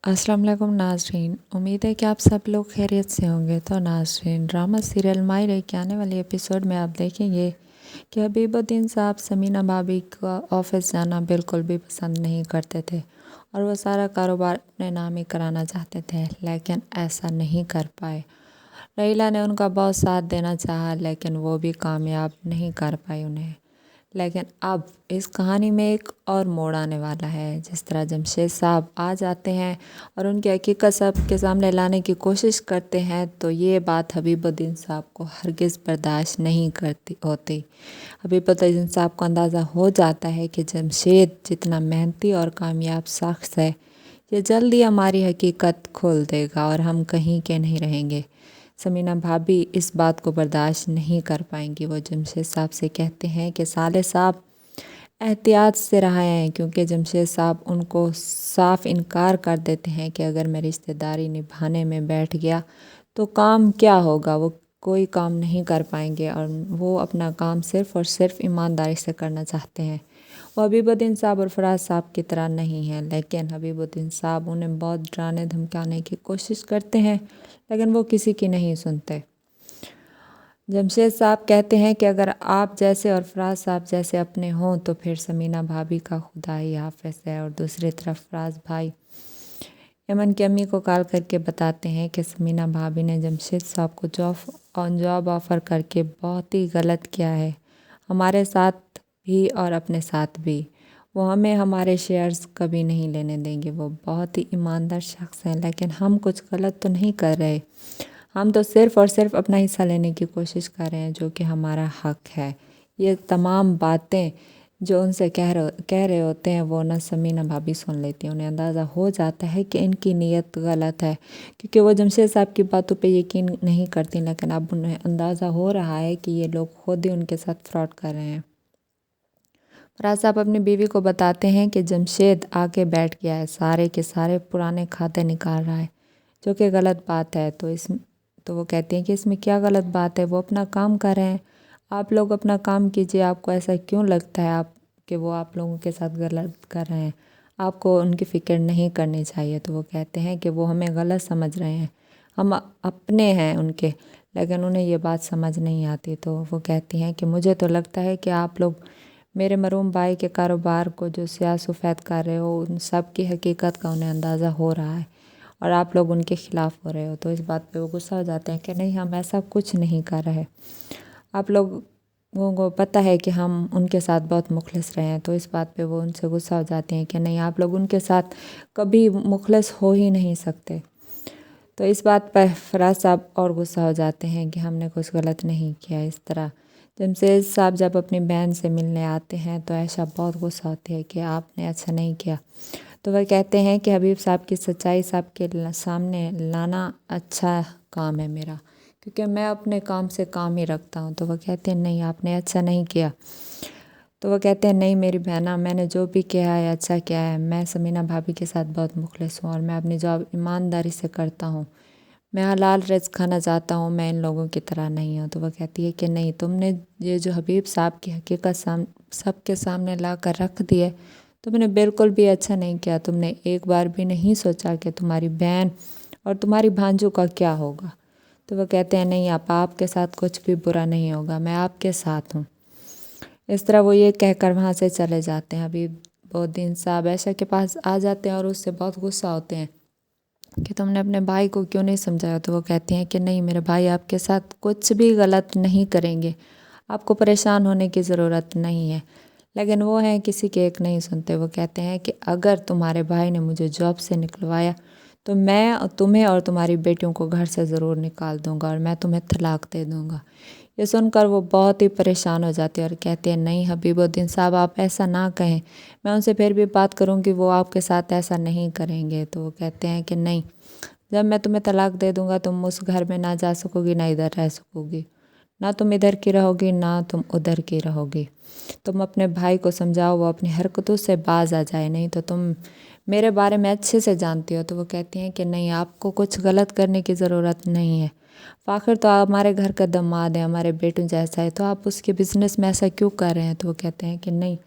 अस्सलाम वालेकुम नाज़रीन, उम्मीद है कि आप सब लोग खैरियत से होंगे। तो नाज़रीन, ड्रामा सीरियल मायरे के आने वाले एपिसोड में आप देखेंगे कि हबीबुद्दीन साहब समीना भाभी का ऑफिस जाना बिल्कुल भी पसंद नहीं करते थे और वो सारा कारोबार अपने नाम ही कराना चाहते थे, लेकिन ऐसा नहीं कर पाए। रहीला ने उनका बहुत साथ देना चाहा, लेकिन वो भी कामयाब नहीं कर पाई उन्हें। लेकिन अब इस कहानी में एक और मोड़ आने वाला है। जिस तरह जमशेद साहब आ जाते हैं और उनकी हकीकत सबके सामने लाने की कोशिश करते हैं, तो ये बात हबीबुद्दीन साहब को हरगिज़ बर्दाश्त नहीं करती होती। हबीबुद्दीन साहब को अंदाज़ा हो जाता है कि जमशेद जितना मेहनती और कामयाब शख्स है, ये जल्दी हमारी हकीकत खोल देगा और हम कहीं के नहीं रहेंगे। समीना भाभी इस बात को बर्दाश्त नहीं कर पाएंगी। वो जमशेद साहब से कहते हैं कि साले साहब एहतियात से रहा है, क्योंकि जमशेद साहब उनको साफ इनकार कर देते हैं कि अगर मैं रिश्तेदारी निभाने में बैठ गया तो काम क्या होगा। वो कोई काम नहीं कर पाएंगे और वो अपना काम सिर्फ़ और सिर्फ ईमानदारी से करना चाहते हैं। वो हबीबुद्दीन साहब और फराज साहब की तरह नहीं हैं, लेकिन हबीबुद्दीन साहब उन्हें बहुत डराने धमकाने की कोशिश करते हैं, लेकिन वो किसी की नहीं सुनते। जमशेद साहब कहते हैं कि अगर आप जैसे और फराज साहब जैसे अपने हों तो फिर समीना भाभी का खुदा ही हाफिज़ है। और दूसरी तरफ फराज भाई यमन की अम्मी को कॉल करके बताते हैं कि समीना भाभी ने जमशेद साहब को जॉब ऑफ़र करके बहुत ही गलत किया है, हमारे साथ भी और अपने साथ भी। वो हमें हमारे शेयर्स कभी नहीं लेने देंगे। वो बहुत ही ईमानदार शख्स हैं, लेकिन हम कुछ गलत तो नहीं कर रहे। हम तो सिर्फ़ और सिर्फ अपना हिस्सा लेने की कोशिश कर रहे हैं, जो कि हमारा हक़ है। ये तमाम बातें जो उनसे कह रहे होते हैं, वो ना समीना भाभी सुन लेती हैं। उन्हें अंदाज़ा हो जाता है कि इनकी नीयत गलत है, क्योंकि वो जमशेद साहब की बातों पे यकीन नहीं करती, लेकिन अब उन्हें अंदाज़ा हो रहा है कि ये लोग खुद ही उनके साथ फ्रॉड कर रहे हैं। फराज साहब अपनी बीवी को बताते हैं कि जमशेद आके बैठ गया है, सारे के सारे पुराने खाते निकाल रहा है, जो कि गलत बात है। तो वो कहते हैं कि इसमें क्या गलत बात है, वो अपना काम कर रहे हैं, आप लोग अपना काम कीजिए। आपको ऐसा क्यों लगता है कि वो आप लोगों के साथ गलत कर रहे हैं, आपको उनकी फ़िक्र नहीं करनी चाहिए। तो वो कहते हैं कि वो हमें गलत समझ रहे हैं, हम अपने हैं उनके, लेकिन उन्हें ये बात समझ नहीं आती। तो वो कहती हैं कि मुझे तो लगता है कि आप लोग मेरे मरूम भाई के कारोबार को जो स्याह सफ़ेद कर रहे हो, उन सब की हकीकत का उन्हें अंदाज़ा हो रहा है और आप लोग उनके ख़िलाफ़ हो रहे हो। तो इस बात पे वो गुस्सा हो जाते हैं कि नहीं, हम ऐसा कुछ नहीं कर रहे, आप लोगों को पता है कि हम उनके साथ बहुत मुखलिस रहे हैं। तो इस बात पे वो उनसे गुस्सा हो जाते हैं कि नहीं, आप लोग उनके साथ कभी मुखलिस हो ही नहीं सकते। तो इस बात पर फराज साहब और गुस्सा हो जाते हैं कि हमने कुछ गलत नहीं किया। इस तरह जमशेद साहब जब अपनी बहन से मिलने आते हैं तो आयशा बहुत गुस्सा होती है कि आपने अच्छा नहीं किया। तो वह कहते हैं कि हबीब साहब की सच्चाई साहब के सामने लाना अच्छा काम है मेरा, क्योंकि मैं अपने काम से काम ही रखता हूँ। तो वह कहते हैं नहीं, आपने अच्छा नहीं किया। तो वो कहते हैं नहीं मेरी बहना, मैंने जो भी किया है अच्छा किया है। मैं समीना भाभी के साथ बहुत मुखलिस हूँ और मैं अपनी जॉब ईमानदारी से करता हूँ। मैं हलाल रिज़्क़ खाना चाहता हूँ, मैं इन लोगों की तरह नहीं हूँ। तो वह कहती है कि नहीं, तुमने ये जो हबीब साहब की हकीकत सबके सामने ला कर रख दी है, तुमने बिल्कुल भी अच्छा नहीं किया। तुमने एक बार भी नहीं सोचा कि तुम्हारी बहन और तुम्हारी भांजू का क्या होगा। तो वह कहते हैं नहीं आपके साथ कुछ भी बुरा नहीं होगा, मैं आपके साथ हूँ। इस तरह वो ये कहकर वहाँ से चले जाते हैं। हबीबुद्दीन साहब आयशा के पास आ जाते हैं और उससे बहुत गुस्सा होते हैं कि तुमने अपने भाई को क्यों नहीं समझाया। तो वो कहते हैं कि नहीं, मेरे भाई आपके साथ कुछ भी गलत नहीं करेंगे, आपको परेशान होने की ज़रूरत नहीं है। लेकिन वो हैं किसी के एक नहीं सुनते। वो कहते हैं कि अगर तुम्हारे भाई ने मुझे जॉब से निकलवाया तो मैं तुम्हें और तुम्हारी बेटियों को घर से ज़रूर निकाल दूंगा और मैं तुम्हें तलाक दे दूंगा। ये सुनकर वो बहुत ही परेशान हो जाती है और कहते हैं नहीं हबीबुद्दीन साहब, आप ऐसा ना कहें, मैं उनसे फिर भी बात करूंगी, वो आपके साथ ऐसा नहीं करेंगे। तो वो कहते हैं कि नहीं, जब मैं तुम्हें तलाक दे दूंगा तुम उस घर में ना जा सकोगी, ना इधर रह सकोगी, ना तुम इधर की रहोगी ना तुम उधर की रहोगी। तुम अपने भाई को समझाओ वो अपनी हरकतों से बाज आ जाए, नहीं तो तुम मेरे बारे में अच्छे से जानती हो। तो वो कहती हैं कि नहीं, आपको कुछ गलत करने की ज़रूरत नहीं है, आखिर तो आप हमारे घर का दामाद है, हमारे बेटों जैसा है, तो आप उसके बिज़नेस में ऐसा क्यों कर रहे हैं। तो वो कहते हैं कि नहीं,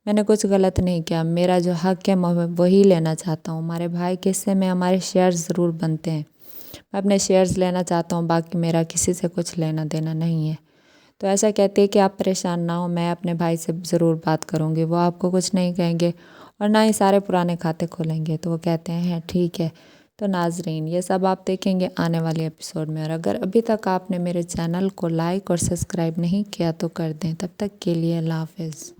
میں نے کچھ غلط نہیں کیا، میرا جو حق ہے میں وہی لینا چاہتا ہوں۔ ہمارے بھائی کے حصے میں ہمارے شیئرز ضرور بنتے ہیں، میں اپنے شیئرز لینا چاہتا ہوں، باقی میرا کسی سے کچھ لینا دینا نہیں ہے۔ تو ایسا کہتے ہیں کہ آپ پریشان نہ ہوں، میں اپنے بھائی سے ضرور بات کروں گی، وہ آپ کو کچھ نہیں کہیں گے اور نہ ہی سارے پرانے کھاتے کھولیں گے۔ تو وہ کہتے ہیں ٹھیک ہے۔ تو ناظرین یہ سب آپ دیکھیں گے آنے والے ایپیسوڈ میں، اور اگر ابھی تک آپ نے میرے چینل کو لائک اور سبسکرائب نہیں کیا تو کر دیں۔ تب تک کے لیے اللہ حافظ۔